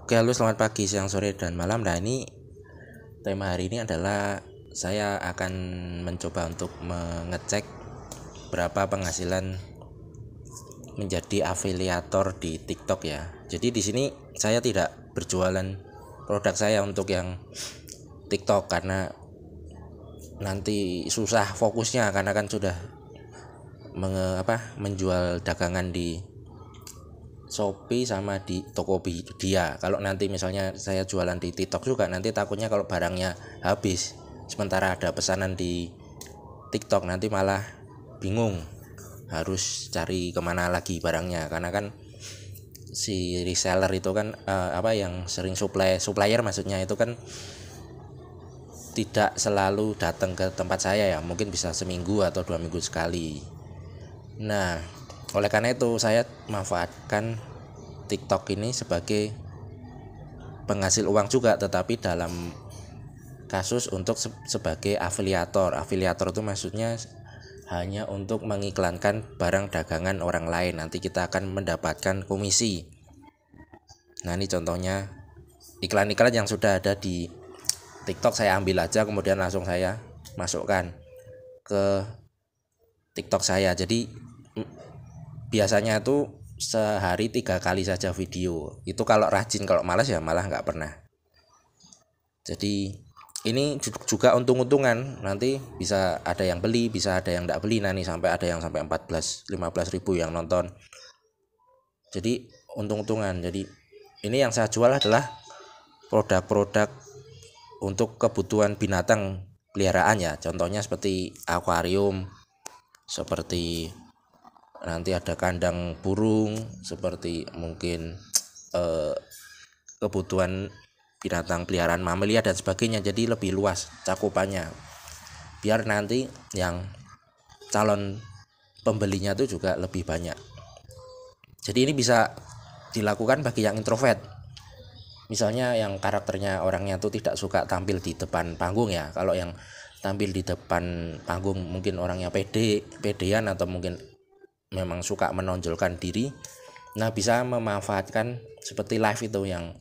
Oke, halo selamat pagi, siang, sore, dan malam. Nah, ini tema hari ini adalah saya akan mencoba untuk mengecek berapa penghasilan menjadi afiliator di TikTok ya. Jadi di sini saya tidak berjualan produk saya untuk yang TikTok karena nanti susah fokusnya karena kan sudah menjual dagangan di Shopee sama di Tokopedia. Kalau nanti misalnya saya jualan di TikTok juga, nanti takutnya kalau barangnya habis sementara ada pesanan di TikTok, nanti malah bingung harus cari kemana lagi barangnya, karena kan si reseller itu kan yang sering supplier maksudnya itu kan tidak selalu datang ke tempat saya ya, mungkin bisa seminggu atau 2 minggu sekali. Nah, oleh karena itu saya manfaatkan TikTok ini sebagai penghasil uang juga, tetapi dalam kasus untuk sebagai afiliator. Afiliator itu maksudnya hanya untuk mengiklankan barang dagangan orang lain, nanti kita akan mendapatkan komisi. Nah, ini contohnya iklan-iklan yang sudah ada di TikTok saya ambil aja, kemudian langsung saya masukkan ke TikTok saya. Jadi biasanya tuh sehari 3 kali saja video. Itu kalau rajin, kalau malas ya malah nggak pernah. Jadi ini juga untung-untungan, nanti bisa ada yang beli, bisa ada yang nggak beli. Nah, nih sampai ada yang sampai 14-15 ribu yang nonton. Jadi untung-untungan. Jadi ini yang saya jual adalah produk-produk untuk kebutuhan binatang peliharaan ya. Contohnya seperti akuarium, seperti nanti ada kandang burung, seperti mungkin kebutuhan binatang peliharaan mamalia dan sebagainya. Jadi lebih luas cakupannya, biar nanti yang calon pembelinya itu juga lebih banyak. Jadi ini bisa dilakukan bagi yang introvert, misalnya yang karakternya orangnya tuh tidak suka tampil di depan panggung ya. Kalau yang tampil di depan panggung mungkin orangnya pedean atau mungkin memang suka menonjolkan diri, nah bisa memanfaatkan seperti live itu yang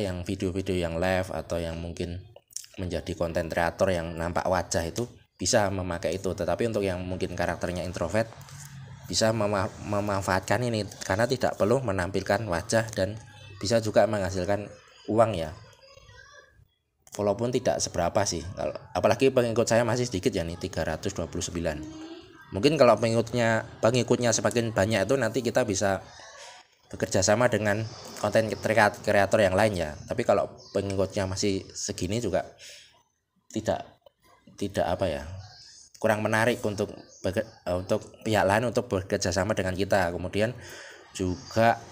yang video-video yang live atau yang mungkin menjadi konten kreator yang nampak wajah, itu bisa memakai itu. Tetapi untuk yang mungkin karakternya introvert bisa memanfaatkan ini karena tidak perlu menampilkan wajah dan bisa juga menghasilkan uang ya, walaupun tidak seberapa sih. Apalagi pengikut saya masih sedikit ya nih, 329. Mungkin kalau pengikutnya semakin banyak itu nanti kita bisa bekerja sama dengan konten kreator yang lain ya. Tapi kalau pengikutnya masih segini juga tidak kurang menarik untuk pihak lain untuk bekerja sama dengan kita. Kemudian juga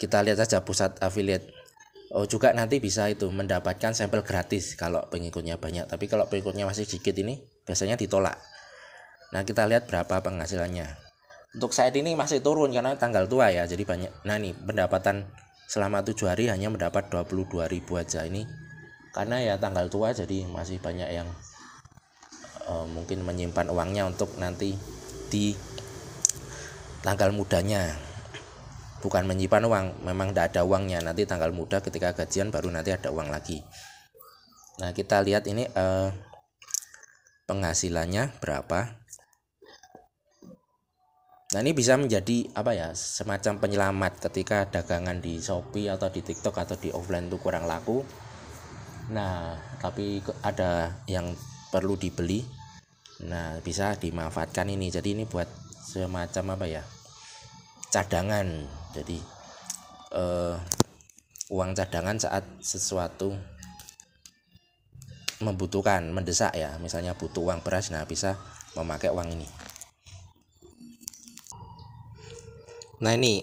kita lihat saja pusat affiliate. Juga nanti bisa itu mendapatkan sampel gratis kalau pengikutnya banyak. Tapi kalau pengikutnya masih sedikit ini biasanya ditolak. Nah, kita lihat berapa penghasilannya. Untuk saat ini masih turun karena tanggal tua ya, jadi banyak. Nah, nih pendapatan selama 7 hari hanya mendapat 22.000 aja ini, karena ya tanggal tua, jadi masih banyak yang mungkin menyimpan uangnya untuk nanti di tanggal mudanya. Bukan menyimpan uang, memang tidak ada uangnya, nanti tanggal muda ketika gajian baru nanti ada uang lagi. Nah, kita lihat ini penghasilannya berapa. Nah, ini bisa menjadi semacam penyelamat ketika dagangan di Shopee atau di TikTok atau di offline itu kurang laku. Nah, tapi ada yang perlu dibeli. Nah, bisa dimanfaatkan ini. Jadi ini buat semacam cadangan. Jadi uang cadangan saat sesuatu membutuhkan, mendesak ya. Misalnya butuh uang beras, nah bisa memakai uang ini. Nah, ini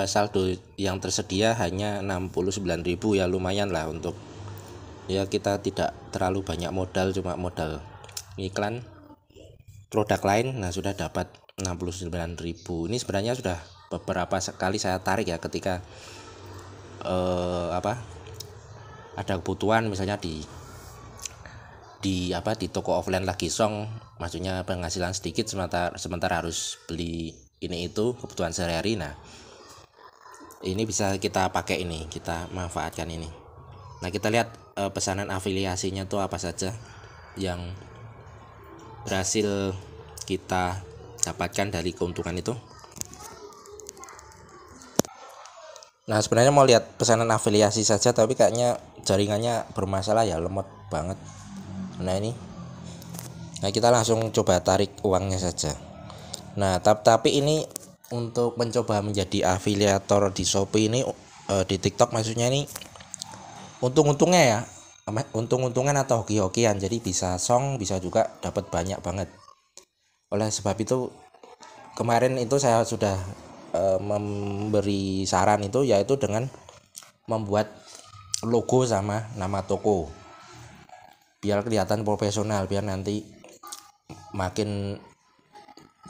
saldo yang tersedia hanya 69.000 ya, lumayan lah untuk ya, kita tidak terlalu banyak modal, cuma modal iklan produk lain. Nah, sudah dapat 69.000. Ini sebenarnya sudah beberapa sekali saya tarik ya, ketika ada kebutuhan misalnya di toko offline lagi song, maksudnya penghasilan sedikit sementara harus beli ini itu kebutuhan sehari-hari. Nah, ini bisa kita pakai, ini kita manfaatkan ini. Nah, kita lihat pesanan afiliasinya tuh apa saja yang berhasil kita dapatkan dari keuntungan itu. Nah, sebenarnya mau lihat pesanan afiliasi saja, tapi kayaknya jaringannya bermasalah ya, lemot banget. Nah, ini. Nah, kita langsung coba tarik uangnya saja. Nah, tapi ini untuk mencoba menjadi afiliator di Shopee ini, di TikTok maksudnya, ini untung-untungnya ya, untung-untungan atau hoki-hokian. Jadi bisa song, bisa juga dapat banyak banget. Oleh sebab itu kemarin itu saya sudah memberi saran itu, yaitu dengan membuat logo sama nama toko biar kelihatan profesional, biar nanti makin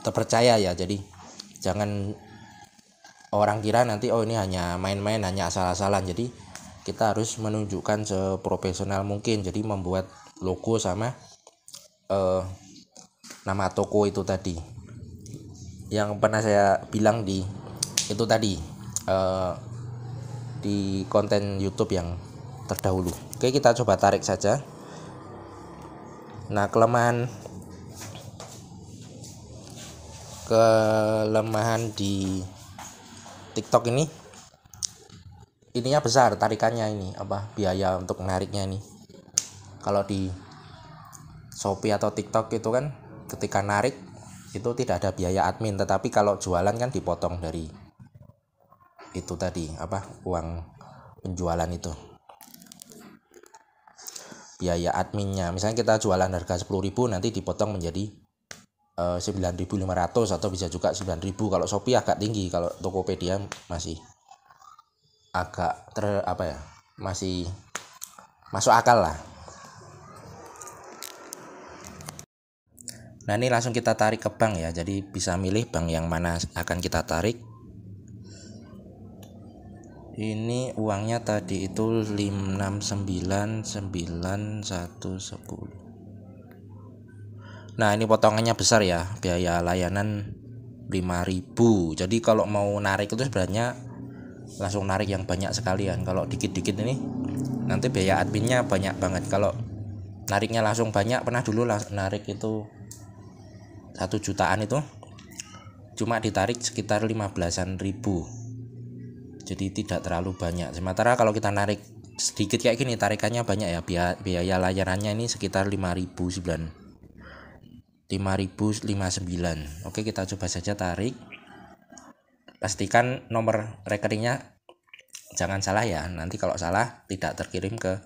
terpercaya ya. Jadi jangan orang kira nanti oh ini hanya main-main, hanya asal-asalan. Jadi kita harus menunjukkan seprofesional mungkin. Jadi membuat logo sama nama toko itu tadi, yang pernah saya bilang di itu tadi, di konten YouTube yang terdahulu. Oke, kita coba tarik saja. Nah, kelemahan di TikTok ininya besar, tarikannya ini biaya untuk menariknya ini. Kalau di Shopee atau TikTok itu kan ketika narik itu tidak ada biaya admin, tetapi kalau jualan kan dipotong dari itu tadi, uang penjualan itu, biaya adminnya. Misalnya kita jualan harga 10.000, nanti dipotong menjadi 9.500 atau bisa juga 9.000. Kalau Shopee agak tinggi, kalau Tokopedia masih agak masih masuk akal lah. Nah, ini langsung kita tarik ke bank ya. Jadi bisa milih bank yang mana akan kita tarik. Ini uangnya tadi itu 5699110. Nah, ini potongannya besar ya, biaya layanan 5.000. Jadi kalau mau narik itu sebenarnya langsung narik yang banyak sekalian. Kalau dikit-dikit ini nanti biaya adminnya banyak banget. Kalau nariknya langsung banyak, pernah dulu narik itu 1 jutaan itu cuma ditarik sekitar 15-an ribu. Jadi tidak terlalu banyak. Sementara kalau kita narik sedikit kayak gini, tarikannya banyak ya. Biaya layanannya ini sekitar 5.059. Oke, kita coba saja tarik. Pastikan nomor rekeningnya jangan salah ya. Nanti kalau salah tidak terkirim ke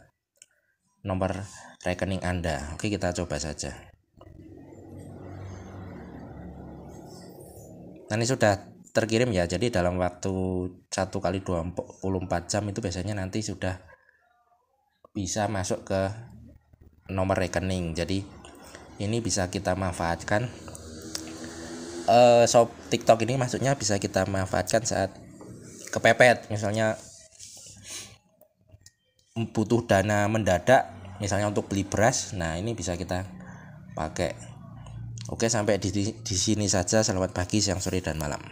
nomor rekening Anda. Oke, kita coba saja. Nah, ini sudah terkirim ya. Jadi dalam waktu 1 kali 24 jam itu biasanya nanti sudah bisa masuk ke nomor rekening. Jadi ini bisa kita manfaatkan. Shop TikTok ini maksudnya bisa kita manfaatkan saat kepepet, misalnya butuh dana mendadak, misalnya untuk beli beras. Nah, ini bisa kita pakai. Oke, sampai di sini saja. Selamat pagi, siang, sore, dan malam.